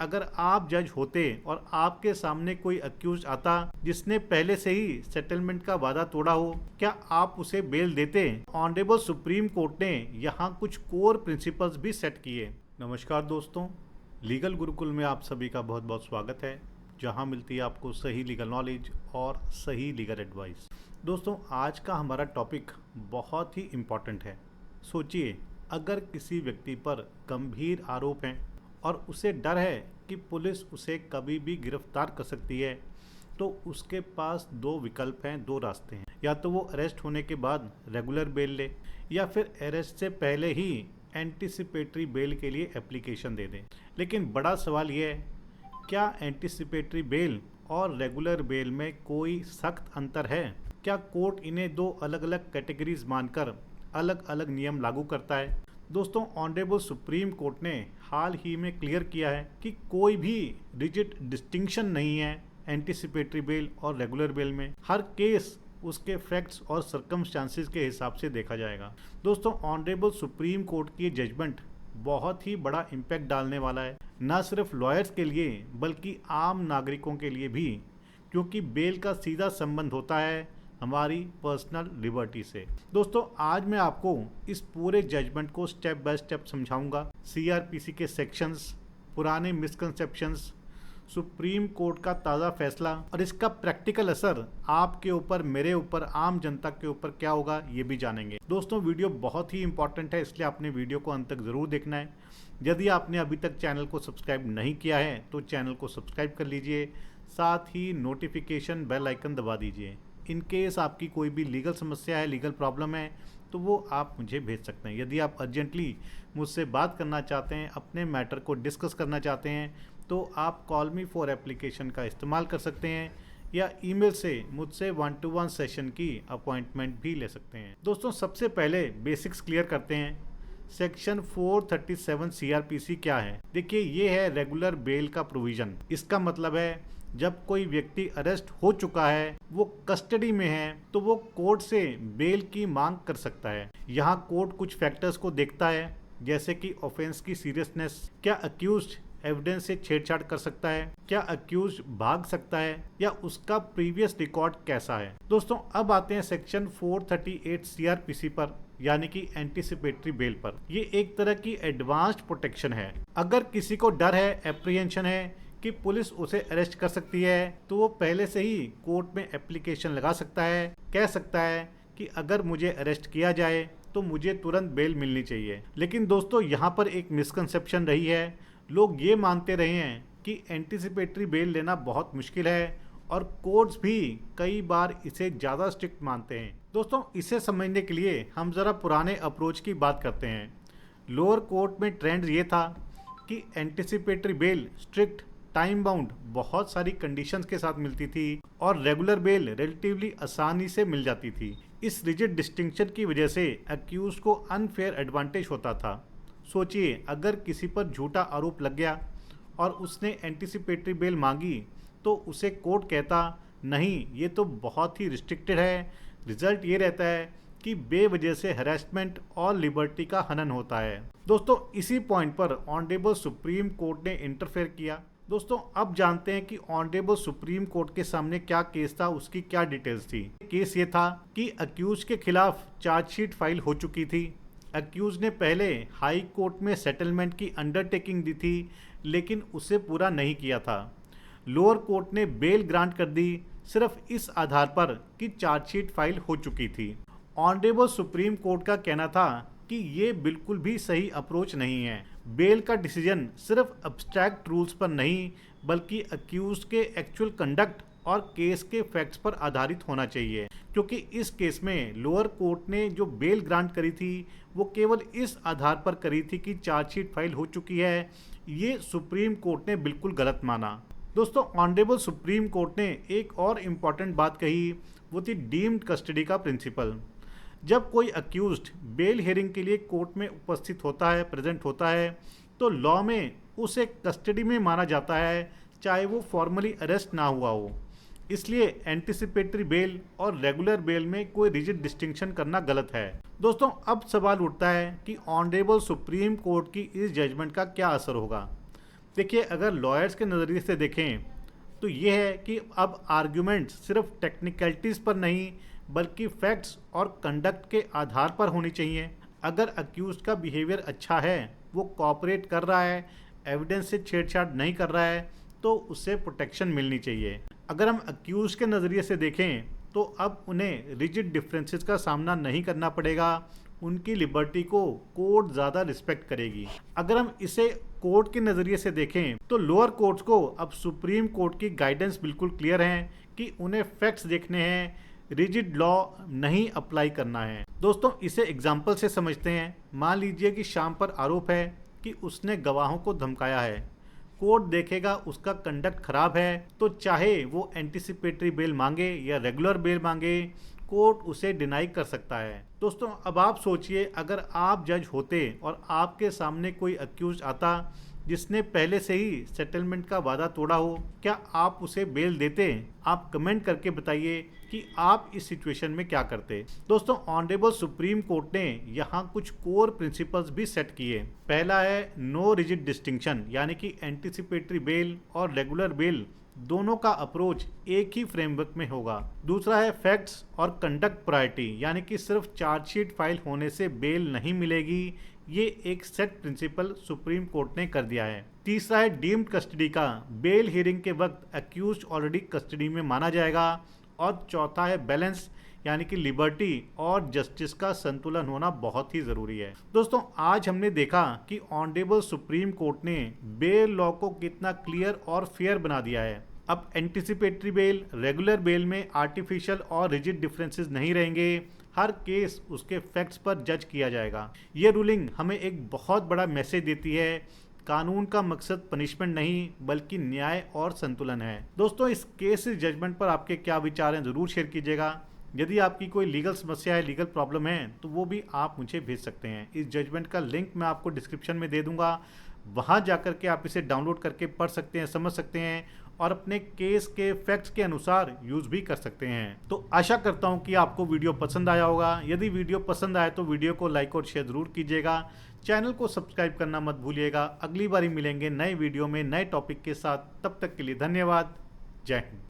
अगर आप जज होते और आपके सामने कोई अक्यूज आता जिसने पहले से ही सेटलमेंट का वादा तोड़ा हो, क्या आप उसे बेल देते? ऑनरेबल सुप्रीम कोर्ट ने यहाँ कुछ कोर प्रिंसिपल्स भी सेट किए। नमस्कार दोस्तों, लीगल गुरुकुल में आप सभी का बहुत बहुत स्वागत है, जहाँ मिलती है आपको सही लीगल नॉलेज और सही लीगल एडवाइस। दोस्तों, आज का हमारा टॉपिक बहुत ही इम्पॉर्टेंट है। सोचिए, अगर किसी व्यक्ति पर गंभीर आरोप हैं और उसे डर है कि पुलिस उसे कभी भी गिरफ्तार कर सकती है, तो उसके पास दो विकल्प हैं, दो रास्ते हैं। या तो वो अरेस्ट होने के बाद रेगुलर बेल ले, या फिर अरेस्ट से पहले ही एंटीसिपेटरी बेल के लिए एप्लीकेशन दे दें। लेकिन बड़ा सवाल ये है, क्या एंटीसिपेटरी बेल और रेगुलर बेल में कोई सख्त अंतर है? क्या कोर्ट इन्हें दो अलग अलग कैटेगरीज मानकर अलग अलग नियम लागू करता है? दोस्तों, ऑनरेबल सुप्रीम कोर्ट ने हाल ही में क्लियर किया है कि कोई भी रिजिड डिस्टिंक्शन नहीं है एंटीसिपेटरी बेल और रेगुलर बेल में। हर केस उसके फैक्ट्स और सर्कमस्टांसिस के हिसाब से देखा जाएगा। दोस्तों, ऑनरेबल सुप्रीम कोर्ट की जजमेंट बहुत ही बड़ा इम्पैक्ट डालने वाला है, न सिर्फ लॉयर्स के लिए बल्कि आम नागरिकों के लिए भी, क्योंकि बेल का सीधा संबंध होता है हमारी पर्सनल लिबर्टी से। दोस्तों, आज मैं आपको इस पूरे जजमेंट को स्टेप बाय स्टेप समझाऊंगा। सीआरपीसी के सेक्शंस, पुराने मिसकंसेप्शंस, सुप्रीम कोर्ट का ताज़ा फैसला और इसका प्रैक्टिकल असर आपके ऊपर, मेरे ऊपर, आम जनता के ऊपर क्या होगा, ये भी जानेंगे। दोस्तों, वीडियो बहुत ही इंपॉर्टेंट है, इसलिए आपने वीडियो को अंत तक ज़रूर देखना है। यदि आपने अभी तक चैनल को सब्सक्राइब नहीं किया है तो चैनल को सब्सक्राइब कर लीजिए, साथ ही नोटिफिकेशन बेल आइकन दबा दीजिए। इन केस आपकी कोई भी लीगल समस्या है, लीगल प्रॉब्लम है, तो वो आप मुझे भेज सकते हैं। यदि आप अर्जेंटली मुझसे बात करना चाहते हैं, अपने मैटर को डिस्कस करना चाहते हैं, तो आप कॉल मी फॉर एप्लीकेशन का इस्तेमाल कर सकते हैं, या ईमेल से मुझसे 1-to-1 सेशन की अपॉइंटमेंट भी ले सकते हैं। दोस्तों, सबसे पहले बेसिक्स क्लियर करते हैं। सेक्शन 437 सीआरपीसी क्या है? देखिए, ये है रेगुलर बेल का प्रोविज़न। इसका मतलब है, जब कोई व्यक्ति अरेस्ट हो चुका है, वो कस्टडी में है, तो वो कोर्ट से बेल की मांग कर सकता है। यहाँ कोर्ट कुछ फैक्टर्स को देखता है, जैसे कि ऑफेंस की सीरियसनेस, क्या अक्यूज्ड एविडेंस से छेड़छाड़ कर सकता है, क्या अक्यूज्ड भाग सकता है, या उसका प्रीवियस रिकॉर्ड कैसा है। दोस्तों, अब आते हैं सेक्शन 438 सीआरपीसी पर, यानी कि एंटीसिपेटरी बेल पर। ये एक तरह की एडवांस्ड प्रोटेक्शन है। अगर किसी को डर है, एप्रीहेंशन है कि पुलिस उसे अरेस्ट कर सकती है, तो वो पहले से ही कोर्ट में एप्लीकेशन लगा सकता है, कह सकता है कि अगर मुझे अरेस्ट किया जाए तो मुझे तुरंत बेल मिलनी चाहिए। लेकिन दोस्तों, यहाँ पर एक मिसकंसेप्शन रही है। लोग ये मानते रहे हैं कि एंटीसिपेटरी बेल लेना बहुत मुश्किल है, और कोर्ट्स भी कई बार इसे ज़्यादा स्ट्रिक्ट मानते हैं। दोस्तों, इसे समझने के लिए हम ज़रा पुराने अप्रोच की बात करते हैं। लोअर कोर्ट में ट्रेंड ये था कि anticipatory bail strict, time bound, बहुत सारी कंडीशंस के साथ मिलती थी, और रेगुलर बेल रिलेटिवली आसानी से मिल जाती थी। इस रिजिड डिस्टिंक्शन की वजह से अक्यूज को अनफेयर एडवांटेज होता था। सोचिए, अगर किसी पर झूठा आरोप लग गया और उसने एंटीसिपेटरी बेल मांगी, तो उसे कोर्ट कहता, नहीं, ये तो बहुत ही रिस्ट्रिक्टेड है। रिजल्ट ये रहता है कि बेवजह से हरासमेंट और लिबर्टी का हनन होता है। दोस्तों, इसी पॉइंट पर ऑनरेबल सुप्रीम कोर्ट ने इंटरफेयर किया। दोस्तों, अब जानते हैं कि ऑनरेबल सुप्रीम कोर्ट के सामने क्या केस था, उसकी क्या डिटेल्स थी। केस ये था कि अक्यूज के खिलाफ चार्जशीट फाइल हो चुकी थी। अक्यूज ने पहले हाई कोर्ट में सेटलमेंट की अंडरटेकिंग दी थी, लेकिन उसे पूरा नहीं किया था। लोअर कोर्ट ने बेल ग्रांट कर दी, सिर्फ इस आधार पर कि चार्जशीट फाइल हो चुकी थी। ऑनरेबल सुप्रीम कोर्ट का कहना था कि ये बिल्कुल भी सही अप्रोच नहीं है। बेल का डिसीजन सिर्फ अब्स्ट्रैक्ट रूल्स पर नहीं, बल्कि अक्यूज के एक्चुअल कंडक्ट और केस के फैक्ट्स पर आधारित होना चाहिए। क्योंकि इस केस में लोअर कोर्ट ने जो बेल ग्रांट करी थी, वो केवल इस आधार पर करी थी कि चार्जशीट फाइल हो चुकी है। ये सुप्रीम कोर्ट ने बिल्कुल गलत माना। दोस्तों, ऑनरेबल सुप्रीम कोर्ट ने एक और इम्पॉर्टेंट बात कही, वो थी डीम्ड कस्टडी का प्रिंसिपल। जब कोई अक्यूज्ड बेल हियरिंग के लिए कोर्ट में उपस्थित होता है, प्रेजेंट होता है, तो लॉ में उसे कस्टडी में माना जाता है, चाहे वो फॉर्मली अरेस्ट ना हुआ हो। इसलिए एंटीसिपेटरी बेल और रेगुलर बेल में कोई रिजिड डिस्टिंक्शन करना गलत है। दोस्तों, अब सवाल उठता है कि ऑनरेबल सुप्रीम कोर्ट की इस जजमेंट का क्या असर होगा। देखिए, अगर लॉयर्स के नज़रिए से देखें तो ये है कि अब आर्ग्यूमेंट सिर्फ टेक्निकलिटीज़ पर नहीं बल्कि फैक्ट्स और कंडक्ट के आधार पर होनी चाहिए। अगर अक्यूज का बिहेवियर अच्छा है, वो कोऑपरेट कर रहा है, एविडेंस से छेड़छाड़ नहीं कर रहा है, तो उससे प्रोटेक्शन मिलनी चाहिए। अगर हम अक्यूज के नज़रिए से देखें तो अब उन्हें रिजिड डिफरेंसेस का सामना नहीं करना पड़ेगा, उनकी लिबर्टी को कोर्ट ज़्यादा रिस्पेक्ट करेगी। अगर हम इसे कोर्ट के नज़रिए से देखें तो लोअर कोर्ट्स को अब सुप्रीम कोर्ट की गाइडेंस बिल्कुल क्लियर है कि उन्हें फैक्ट्स देखने हैं, रिजिड लॉ नहीं अप्लाई करना है। दोस्तों, इसे एग्जाम्पल से समझते हैं। मान लीजिए कि श्याम पर आरोप है कि उसने गवाहों को धमकाया है। कोर्ट देखेगा उसका कंडक्ट खराब है तो चाहे वो एंटिसिपेटरी बेल मांगे या रेगुलर बेल मांगे, कोर्ट उसे डिनाई कर सकता है। दोस्तों, अब आप सोचिए, अगर आप जज होते और आपके सामने कोई अक्यूज आता जिसने पहले से ही सेटलमेंट का वादा तोड़ा हो, क्या आप उसे बेल देते? आप कमेंट करके बताइए कि आप इस सिचुएशन में क्या करते। दोस्तों, ऑनरेबल सुप्रीम कोर्ट ने यहाँ कुछ कोर प्रिंसिपल्स भी सेट किए। पहला है नो रिजिड डिस्टिंक्शन, यानी कि एंटिसिपेटरी बेल और रेगुलर बेल दोनों का अप्रोच एक ही फ्रेमवर्क में होगा। दूसरा है फैक्ट्स और कंडक्ट प्रायोरिटी, यानी कि सिर्फ चार्जशीट फाइल होने से बेल नहीं मिलेगी। ये एक सेट प्रिंसिपल सुप्रीम कोर्ट ने कर दिया है। तीसरा है डीम्ड कस्टडी का, बेल हियरिंग के वक्त अक्यूज ऑलरेडी कस्टडी में माना जाएगा। और चौथा है बैलेंस, यानी कि लिबर्टी और जस्टिस का संतुलन होना बहुत ही ज़रूरी है। दोस्तों, आज हमने देखा कि ऑनरेबल सुप्रीम कोर्ट ने बेल लॉ को कितना क्लियर और फेयर बना दिया है। अब एंटिसिपेटरी बेल, रेगुलर बेल में आर्टिफिशियल और रिजिड डिफरेंसेस नहीं रहेंगे। हर केस उसके फैक्ट्स पर जज किया जाएगा। ये रूलिंग हमें एक बहुत बड़ा मैसेज देती है। कानून का मकसद पनिशमेंट नहीं बल्कि न्याय और संतुलन है। दोस्तों, इस केस जजमेंट पर आपके क्या विचार हैं, ज़रूर शेयर कीजिएगा। यदि आपकी कोई लीगल समस्या है, लीगल प्रॉब्लम है, तो वो भी आप मुझे भेज सकते हैं। इस जजमेंट का लिंक मैं आपको डिस्क्रिप्शन में दे दूंगा। वहाँ जाकर के आप इसे डाउनलोड करके पढ़ सकते हैं, समझ सकते हैं और अपने केस के फैक्ट्स के अनुसार यूज़ भी कर सकते हैं। तो आशा करता हूँ कि आपको वीडियो पसंद आया होगा। यदि वीडियो पसंद आए तो वीडियो को लाइक और शेयर ज़रूर कीजिएगा। चैनल को सब्सक्राइब करना मत भूलिएगा। अगली बार मिलेंगे नए वीडियो में नए टॉपिक के साथ। तब तक के लिए धन्यवाद। जय हिंद।